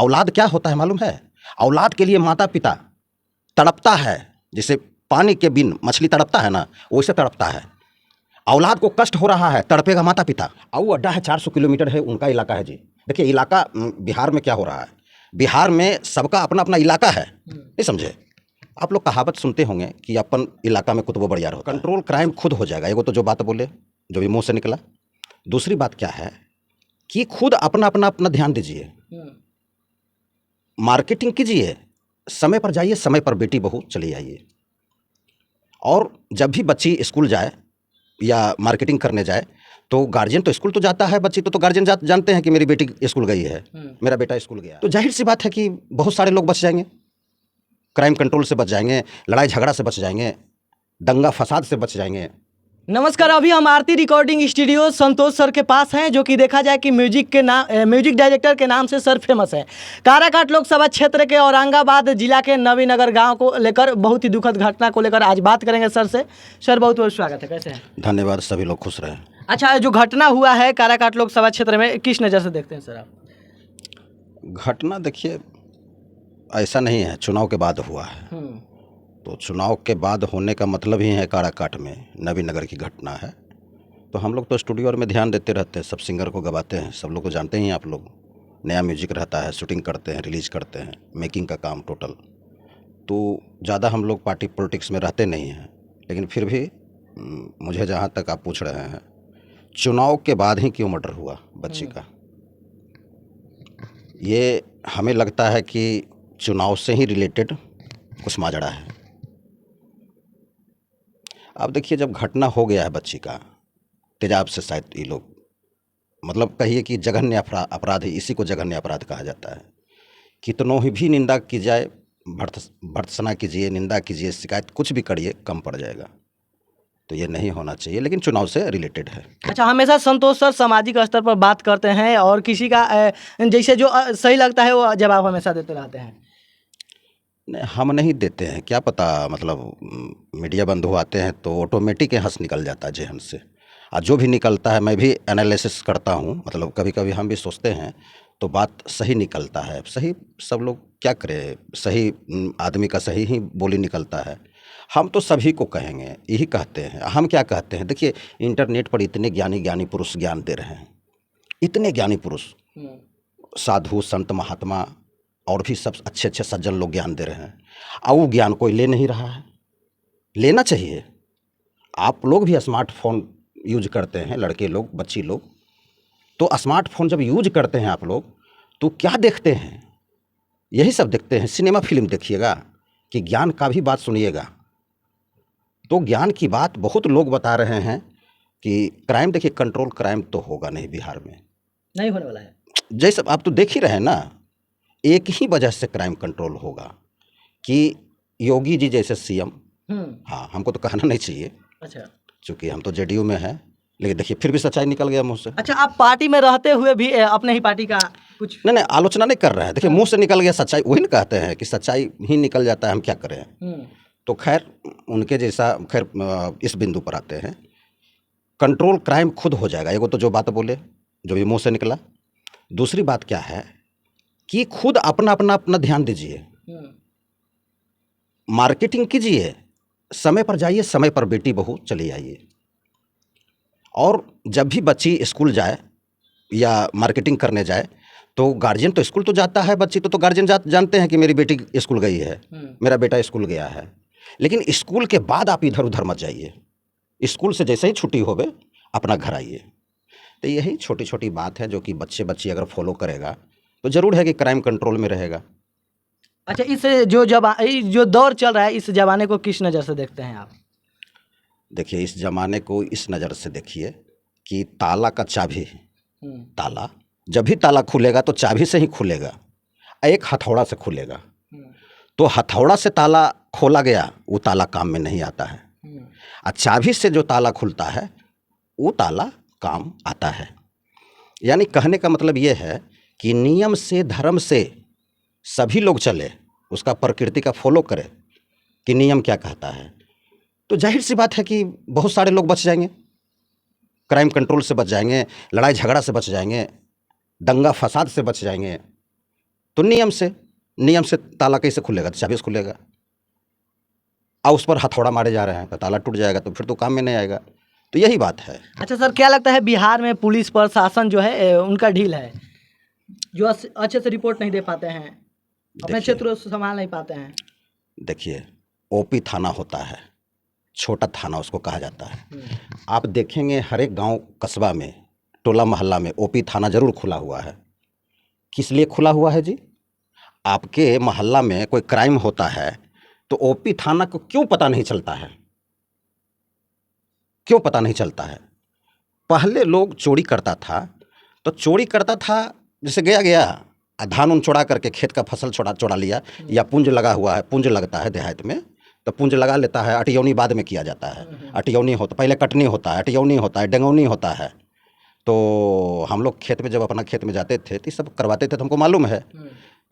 औलाद क्या होता है मालूम है? औलाद के लिए माता पिता तड़पता है, जैसे पानी के बिन मछली तड़पता है ना, वैसे तड़पता है। औलाद को कष्ट हो रहा है, तड़पेगा माता पिता। और अड्डा है 400 किलोमीटर है, उनका इलाका है जी। देखिए इलाका बिहार में क्या हो रहा है, बिहार में सबका अपना अपना इलाका है, नहीं समझे? आप लोग कहावत सुनते होंगे कि अपन इलाका में कुतुब बड़ियार होता है। कंट्रोल क्राइम खुद हो जाएगा। एगो तो जो बात बोले, जो भी मुंह से निकला। दूसरी बात क्या है कि खुद अपना अपना अपना ध्यान दीजिए, मार्केटिंग कीजिए, समय पर जाइए, समय पर बेटी बहू चली आइए। और जब भी बच्ची स्कूल जाए या मार्केटिंग करने जाए तो गार्जियन तो स्कूल तो जाता है, बच्ची तो गार्जियन जानते हैं कि मेरी बेटी स्कूल गई है, मेरा बेटा स्कूल गया, तो जाहिर सी बात है कि बहुत सारे लोग बच जाएंगे, क्राइम कंट्रोल से बच जाएंगे, लड़ाई झगड़ा से बच जाएंगे, दंगा फसाद से बच जाएंगे। नमस्कार, अभी हम आरती रिकॉर्डिंग स्टूडियो संतोष सर के पास हैं, जो कि देखा जाए कि म्यूजिक डायरेक्टर के नाम से सर फेमस है। काराकाट लोकसभा क्षेत्र के औरंगाबाद जिला के नवीनगर गांव को लेकर बहुत ही दुखद घटना को लेकर आज बात करेंगे सर से। सर बहुत बहुत स्वागत है, कैसे हैं? धन्यवाद, सभी लोग खुश रहें। अच्छा, जो घटना हुआ है काराकाट लोकसभा क्षेत्र में, किस नज़र से देखते हैं सर आप? घटना देखिए ऐसा नहीं है, चुनाव के बाद हुआ है, तो चुनाव के बाद होने का मतलब ही है काराकाट में नवीनगर की घटना है। तो हम लोग तो स्टूडियो में ध्यान देते रहते हैं, सब सिंगर को गवाते हैं, सब लोग को जानते ही हैं आप लोग। नया म्यूजिक रहता है, शूटिंग करते हैं, रिलीज करते हैं, मेकिंग का काम टोटल। तो ज़्यादा हम लोग पार्टी पॉलिटिक्स में रहते नहीं हैं, लेकिन फिर भी मुझे जहाँ तक आप पूछ रहे हैं, चुनाव के बाद ही क्यों मर्डर हुआ बच्ची का, ये हमें लगता है कि चुनाव से ही रिलेटेड कुछ माजरा है। अब देखिए जब घटना हो गया है बच्ची का, तेजाब से शायद ये लोग मतलब कहिए कि जघन्य अपराध है, इसी को जघन्य अपराध कहा जाता है। कितनों ही भी निंदा की जाए, भर्त्सना कीजिए, निंदा कीजिए, शिकायत कुछ भी करिए, कम पड़ जाएगा। तो ये नहीं होना चाहिए, लेकिन चुनाव से रिलेटेड है। अच्छा, हमेशा संतोष सर सामाजिक स्तर पर बात करते हैं और किसी का जैसे जो सही लगता है वो जवाब हमेशा देते रहते हैं। नहीं, हम नहीं देते हैं, क्या पता, मतलब मीडिया बंधु आते हैं तो ऑटोमेटिक हंस निकल जाता है जेहन से, और जो भी निकलता है मैं भी एनालिसिस करता हूँ, मतलब कभी कभी हम भी सोचते हैं तो बात सही निकलता है। सही सब लोग क्या करें, सही आदमी का सही ही बोली निकलता है। हम तो सभी को कहेंगे, यही कहते हैं। हम क्या कहते हैं, देखिए इंटरनेट पर इतने ज्ञानी पुरुष ज्ञान दे रहे हैं, इतने ज्ञानी पुरुष, साधु संत महात्मा और भी सब अच्छे अच्छे सज्जन लोग ज्ञान दे रहे हैं, और वो ज्ञान कोई ले नहीं रहा है। लेना चाहिए। आप लोग भी स्मार्टफोन यूज करते हैं, लड़के लोग, बच्ची लोग, तो स्मार्टफोन जब यूज करते हैं आप लोग तो क्या देखते हैं, यही सब देखते हैं। सिनेमा फिल्म देखिएगा कि ज्ञान का भी बात सुनिएगा। तो ज्ञान की बात बहुत लोग बता रहे हैं कि क्राइम, देखिए कंट्रोल क्राइम तो होगा नहीं बिहार में, नहीं होने वाला है। जैसे आप तो देख ही रहे हैं ना, एक ही वजह से क्राइम कंट्रोल होगा कि योगी जी जैसे सीएम, हाँ हमको तो कहना नहीं चाहिए, अच्छा, चूँकि हम तो जेडीयू में हैं, लेकिन देखिए फिर भी सच्चाई निकल गया मुंह से। अच्छा, आप पार्टी में रहते हुए भी अपने ही पार्टी का कुछ नहीं, आलोचना नहीं कर रहे हैं, देखिए मुंह से निकल गया सच्चाई, वही ना कहते हैं कि सच्चाई ही निकल जाता है, हम क्या करें। तो खैर उनके जैसा, खैर इस बिंदु पर आते हैं, कंट्रोल क्राइम खुद हो जाएगा। एगो तो जो बात बोले, जो भी मुंह से निकला। दूसरी बात क्या है कि खुद अपना अपना अपना ध्यान दीजिए, मार्केटिंग कीजिए, समय पर जाइए, समय पर बेटी बहू चली आइए। और जब भी बच्ची स्कूल जाए या मार्केटिंग करने जाए तो गार्जियन तो स्कूल तो जाता है, बच्ची तो गार्जियन जानते हैं कि मेरी बेटी स्कूल गई है, मेरा बेटा स्कूल गया है। लेकिन स्कूल के बाद आप इधर उधर मत जाइए, स्कूल से जैसे ही छुट्टी होवे अपना घर आइए। तो यही छोटी छोटी बात है जो कि बच्ची अगर फॉलो करेगा तो ज़रूर है कि क्राइम कंट्रोल में रहेगा। अच्छा, इस जो दौर चल रहा है, इस जमाने को किस नज़र से देखते हैं आप? देखिए इस ज़माने को इस नज़र से देखिए कि ताला का चाबी, ताला जब भी ताला खुलेगा तो चाबी से ही खुलेगा, एक हथौड़ा से खुलेगा। तो हथौड़ा से ताला खोला गया, वो ताला काम में नहीं आता है, और चाबी से जो ताला खुलता है वो ताला काम आता है। यानी कहने का मतलब ये है कि नियम से, धर्म से सभी लोग चले, उसका प्रकृति का फॉलो करें कि नियम क्या कहता है, तो जाहिर सी बात है कि बहुत सारे लोग बच जाएंगे, क्राइम कंट्रोल से बच जाएंगे, लड़ाई झगड़ा से बच जाएंगे, दंगा फसाद से बच जाएंगे। तो नियम से ताला कैसे खुलेगा? तो चाबी से खुलेगा। और उस पर हथौड़ा मारे जा रहे हैं तो ताला टूट जाएगा, तो फिर तो काम में नहीं आएगा। तो यही बात है। अच्छा सर, क्या लगता है बिहार में पुलिस प्रशासन जो है उनका ढील है, जो अच्छे से रिपोर्ट नहीं दे पाते हैं, अपने देखिए क्षेत्र को संभाल नहीं पाते हैं? देखिए, ओपी थाना होता है, छोटा थाना उसको कहा जाता है। आप देखेंगे हर एक गांव कस्बा में, टोला मोहल्ला में ओपी थाना जरूर खुला हुआ है। किस लिए खुला हुआ है जी? आपके मोहल्ला में कोई क्राइम होता है तो ओपी थाना को क्यों पता नहीं चलता है? क्यों पता नहीं चलता है? पहले लोग चोरी करता था तो चोरी करता था, जैसे गया धान उन चोरा करके खेत का फसल चोरा लिया, या पुंज लगा हुआ है, पुंज लगता है देहात में, तो पुंज लगा लेता है। अटियौनी बाद में किया जाता है। अटियौनी होता, पहले कटनी होता है, अटियौनी होता है, डेंगौनी होता है। तो हम लोग खेत में जब अपना खेत में जाते थे तो सब करवाते थे, तो हमको मालूम है।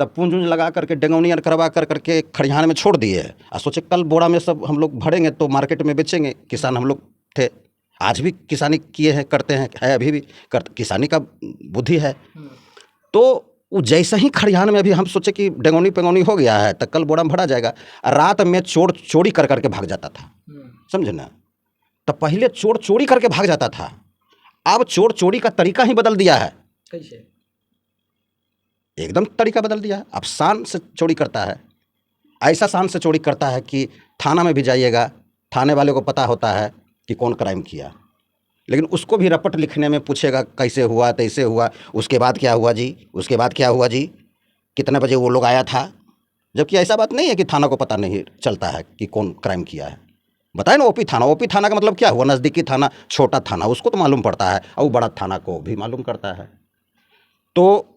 तब पुंज उंज लगा करके डेंगौनी करवा करके खरिहान में छोड़ दिए और सोचे कल बोरा में सब हम लोग भरेंगे तो मार्केट में बेचेंगे। किसान हम लोग थे, आज भी किसानी किए हैं, करते हैं, है अभी भी किसानी का बुद्धि है। तो वो जैसे ही खरिहान में अभी हम सोचे कि डेंगौनी पेंगौनी हो गया है तो कल बोरा में भरा जाएगा, रात में चोरी कर करके भाग जाता था। समझे ना? तो पहले चोर चोरी करके भाग जाता था, अब चोर चोरी का तरीका ही बदल दिया है। कैसे? एकदम तरीका बदल दिया है। अब शान से चोरी करता है, ऐसा शान से चोरी करता है कि थाना में भी जाइएगा, थाने वाले को पता होता है कि कौन क्राइम किया, लेकिन उसको भी रपट लिखने में पूछेगा कैसे हुआ, तैसे हुआ, उसके बाद क्या हुआ जी, उसके बाद क्या हुआ जी, कितने बजे वो लोग आया था। जबकि ऐसा बात नहीं है कि थाना को पता नहीं चलता है कि कौन क्राइम किया है। बताए ना, ओपी थाना का मतलब क्या हुआ? नज़दीकी थाना, छोटा थाना उसको तो मालूम पड़ता है, और बड़ा थाना को भी मालूम करता है। तो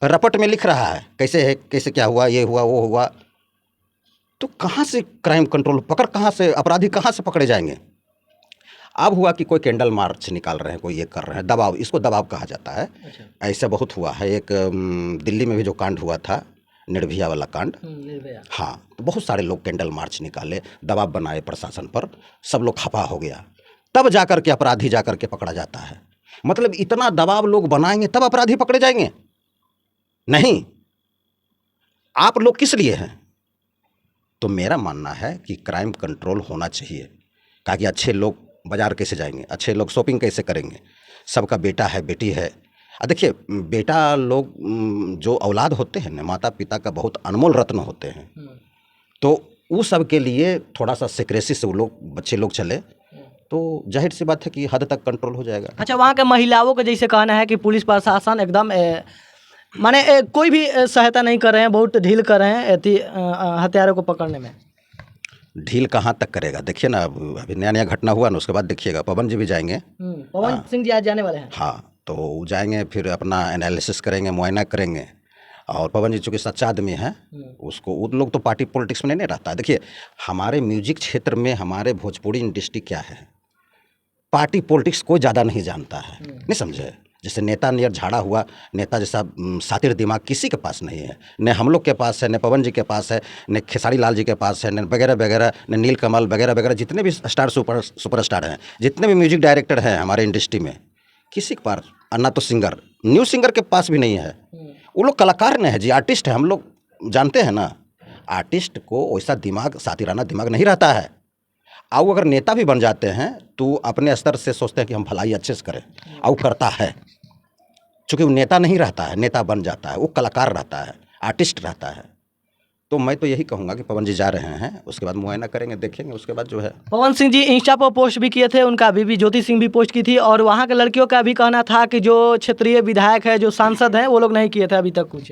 रपट में लिख रहा है कैसे है, कैसे क्या हुआ, ये हुआ वो हुआ, तो कहाँ से क्राइम कंट्रोल कहाँ से अपराधी कहाँ से पकड़े जाएंगे? अब हुआ कि कोई कैंडल मार्च निकाल रहे हैं, कोई ये कर रहे हैं, दबाव, इसको दबाव कहा जाता है। अच्छा। ऐसा बहुत हुआ है। एक दिल्ली में भी जो कांड हुआ था, निर्भया वाला कांड, निर्भया। हाँ, तो बहुत सारे लोग कैंडल मार्च निकाले, दबाव बनाए प्रशासन पर, सब लोग खफा हो गया, तब जाकर के अपराधी जाकर के पकड़ा जाता है। मतलब इतना दबाव लोग बनाएंगे तब अपराधी पकड़े जाएंगे? नहीं। आप लोग किस लिए हैं? तो मेरा मानना है कि क्राइम कंट्रोल होना चाहिए, ताकि अच्छे लोग बाजार कैसे जाएंगे, अच्छे लोग शॉपिंग कैसे करेंगे, सबका बेटा है, बेटी है। देखिए, बेटा लोग जो औलाद होते हैं ना, माता पिता का बहुत अनमोल रत्न होते हैं। तो वो सब के लिए थोड़ा सा सिक्रेसी से वो लोग, बच्चे लोग चले तो जाहिर सी बात है कि हद तक कंट्रोल हो जाएगा। अच्छा, वहाँ के महिलाओं का जैसे कहना है कि पुलिस प्रशासन एकदम माने कोई भी सहायता नहीं कर रहे हैं, बहुत ढील कर रहे हैं हत्यारों को पकड़ने में। ढील कहाँ तक करेगा? देखिए ना, अभी नया घटना हुआ ना, उसके बाद देखिएगा पवन जी भी जाएंगे। पवन सिंह जी आज जाने वाले हैं। हाँ, तो वो जाएंगे, फिर अपना एनालिसिस करेंगे, मुआयना करेंगे। और पवन जी चूँकि सच्चा आदमी है, उसको, उन लोग तो पार्टी पॉलिटिक्स में नहीं रहता है। देखिए, हमारे म्यूजिक क्षेत्र में, हमारे भोजपुरी इंडस्ट्री क्या है, पार्टी पॉलिटिक्स कोई ज़्यादा नहीं जानता है। नहीं समझे? जैसे नेता नियर झाड़ा हुआ नेता जैसा सातिर दिमाग किसी के पास नहीं है, न हम लोग के पास है, न पवन जी के पास है, न खेसारी लाल जी के पास है, न वगैरह वगैरह, न नील कमल वगैरह वगैरह, जितने भी स्टार सुपरस्टार हैं, जितने भी म्यूजिक डायरेक्टर हैं हमारे इंडस्ट्री में, किसी के पास, ना तो सिंगर, न्यू सिंगर के पास भी नहीं है। वो लोग कलाकार नहीं है जी, आर्टिस्ट है। हम लोग जानते हैं ना, आर्टिस्ट को वैसा दिमाग, सातिराना दिमाग नहीं रहता है। और अगर नेता भी बन जाते हैं तो अपने स्तर से सोचते हैं कि हम भलाई अच्छे से करें, और करता है। चूँकि वो नेता नहीं रहता है, नेता बन जाता है, वो कलाकार रहता है, आर्टिस्ट रहता है। तो मैं तो यही कहूँगा कि पवन जी जा रहे हैं, उसके बाद मुआयना करेंगे, देखेंगे, उसके बाद जो है। पवन सिंह जी इंस्टा पर पोस्ट भी किए थे, उनका बीबी ज्योति सिंह भी पोस्ट की थी, और वहाँ के लड़कियों का भी कहना था कि जो क्षेत्रीय विधायक है, जो सांसद हैं, वो लोग नहीं किए थे अभी तक कुछ।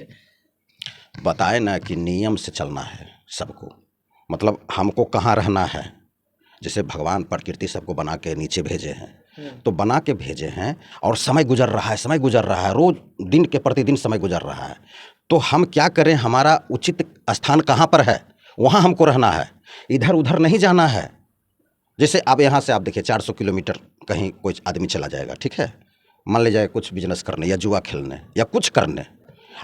बताए ना कि नियम से चलना है सबको, मतलब हमको कहाँ रहना है। जैसे भगवान प्रकृति सबको बना के नीचे भेजे हैं, तो बना के भेजे हैं, और समय गुजर रहा है, रोज दिन के प्रतिदिन समय गुजर रहा है। तो हम क्या करें? हमारा उचित स्थान कहाँ पर है, वहाँ हमको रहना है, इधर उधर नहीं जाना है। जैसे अब यहाँ से आप देखिए 400 किलोमीटर कहीं कोई आदमी चला जाएगा, ठीक है, मान लीजिए कुछ बिजनेस करने या जुआ खेलने या कुछ करने,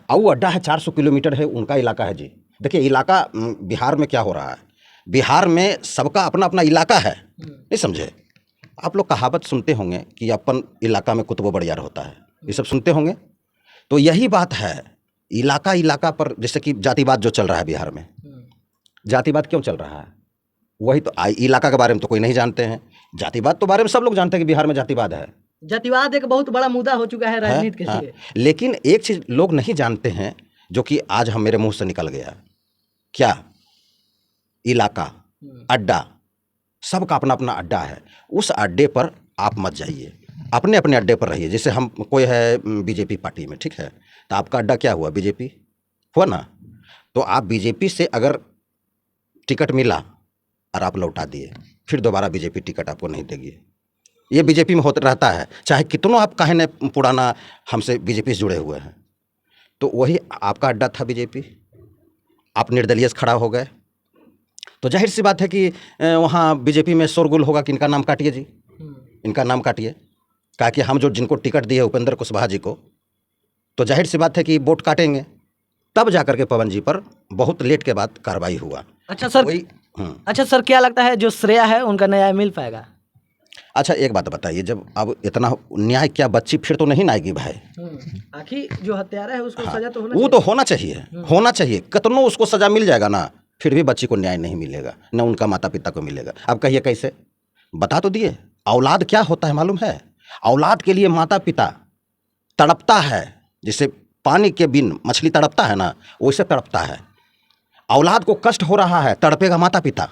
और वो अड्डा है 400 किलोमीटर है, उनका इलाका है जी। देखिए, इलाका बिहार में क्या हो रहा है, बिहार में सबका अपना अपना इलाका है। नहीं समझे? आप लोग कहावत सुनते होंगे कि अपन इलाका में कुतुब बड़ियार होता है, ये सब सुनते होंगे। तो यही बात है इलाका इलाका पर, जैसे कि जातिवाद जो चल रहा है बिहार में, जातिवाद क्यों चल रहा है? वही तो इलाका के बारे में तो कोई नहीं जानते हैं, जातिवाद तो बारे में सब लोग जानते हैं कि बिहार में जातिवाद है। जातिवाद एक बहुत बड़ा मुद्दा हो चुका है राजनीति के हाँ, लिए। लेकिन एक चीज लोग नहीं जानते हैं जो कि आज हम मेरे मुंह से निकल गया, क्या? इलाका, अड्डा, सबका अपना अपना अड्डा है। उस अड्डे पर आप मत जाइए, अपने अपने अड्डे पर रहिए। जैसे हम, कोई है बीजेपी पार्टी में, ठीक है, तो आपका अड्डा क्या हुआ? बीजेपी हुआ ना। तो आप बीजेपी से अगर टिकट मिला और आप लौटा दिए, फिर दोबारा बीजेपी टिकट आपको नहीं देगी। ये बीजेपी में होता रहता है, चाहे कितनों आप कहें न पुराना हमसे बीजेपी से जुड़े हुए हैं। तो वही आपका अड्डा था बीजेपी, आप निर्दलीय से खड़ा हो गए, तो जाहिर सी बात है कि वहाँ बीजेपी में शोरगुल होगा कि इनका नाम काटिए जी, इनका नाम काटिए। कहा कि हम जो जिनको टिकट दिए उपेंद्र कुशवाहा जी को, तो जाहिर सी बात है कि वोट काटेंगे। तब जाकर के पवन जी पर बहुत लेट के बाद कार्रवाई हुआ। अच्छा सर, अच्छा सर, क्या लगता है जो श्रेया है उनका न्याय मिल पाएगा? अच्छा एक बात बताइए, जब अब इतना न्याय, क्या बच्ची फिर तो नहीं ना आएगी भाई? आखिर जो हत्यारा है उसको सजा तो होना वो तो होना चाहिए, होना चाहिए। कितनों उसको सजा मिल जाएगा ना, फिर भी बच्ची को न्याय नहीं मिलेगा, न उनका माता पिता को मिलेगा। अब कहिए कैसे? बता तो दिए। औलाद क्या होता है मालूम है? औलाद के लिए माता पिता तड़पता है, जैसे पानी के बिन मछली तड़पता है ना, वैसे तड़पता है। औलाद को कष्ट हो रहा है, तड़पेगा माता पिता।